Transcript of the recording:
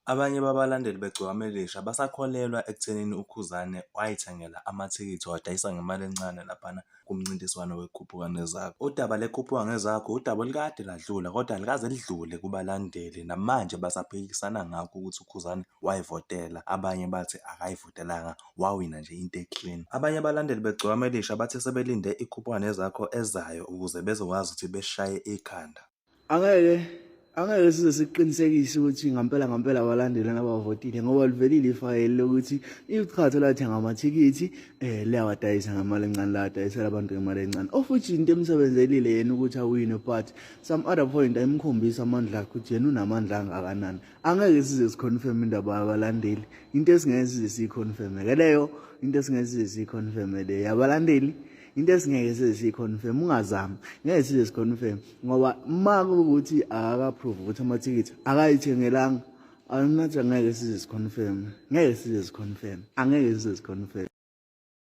Abanye babalandeli begcikamelisha basakholelwa ekuthenini uKhuzani wayithengela amathikithi wadayisa ngemali encane laphana kumncintiswano wekhuphuka nezakho. Udaba lekhuphuka ngezakho udaba olikade ladlula kodwa alikaze lidlule kubalandeli, namanje basaphikisana ngakho ukuthi uKhuzani wayivotela. Abanye bathi akayivotelanga, wawina nje into eklini. Abanye abalandeli begcikamelisha bathi sebelinde ikhuphuka nezakho ezayo ukuze bezokwazi ukuthi beshaye ikhanda. Angeke size siqinisekise ukuthi ngampela abalandeli nabavotile ngoba livelile ifayeli lokuthi iqhatho lathenga amathikithi liyawadayisa ngemali encane, ladayisela abantu ngemali encane, of which into emsebenzelile yena ukuthi awine, but some other point ayimkhombisa amandla akhe ukuthi yena unamandla angakanani. Angeke size siconfirm indaba yabalandeli, into esingeke size siyiconfirm ke leyo, into esingeke size siyiconfirm le yabalandeli, into esingeke size siyiconfirm. Ungazami, ngeke size siconfirm ngoba uma kuwukuthi akaprove ukuthi amathikithi akayithengelanga, angeke size siconfirm, angeke size siconfirm.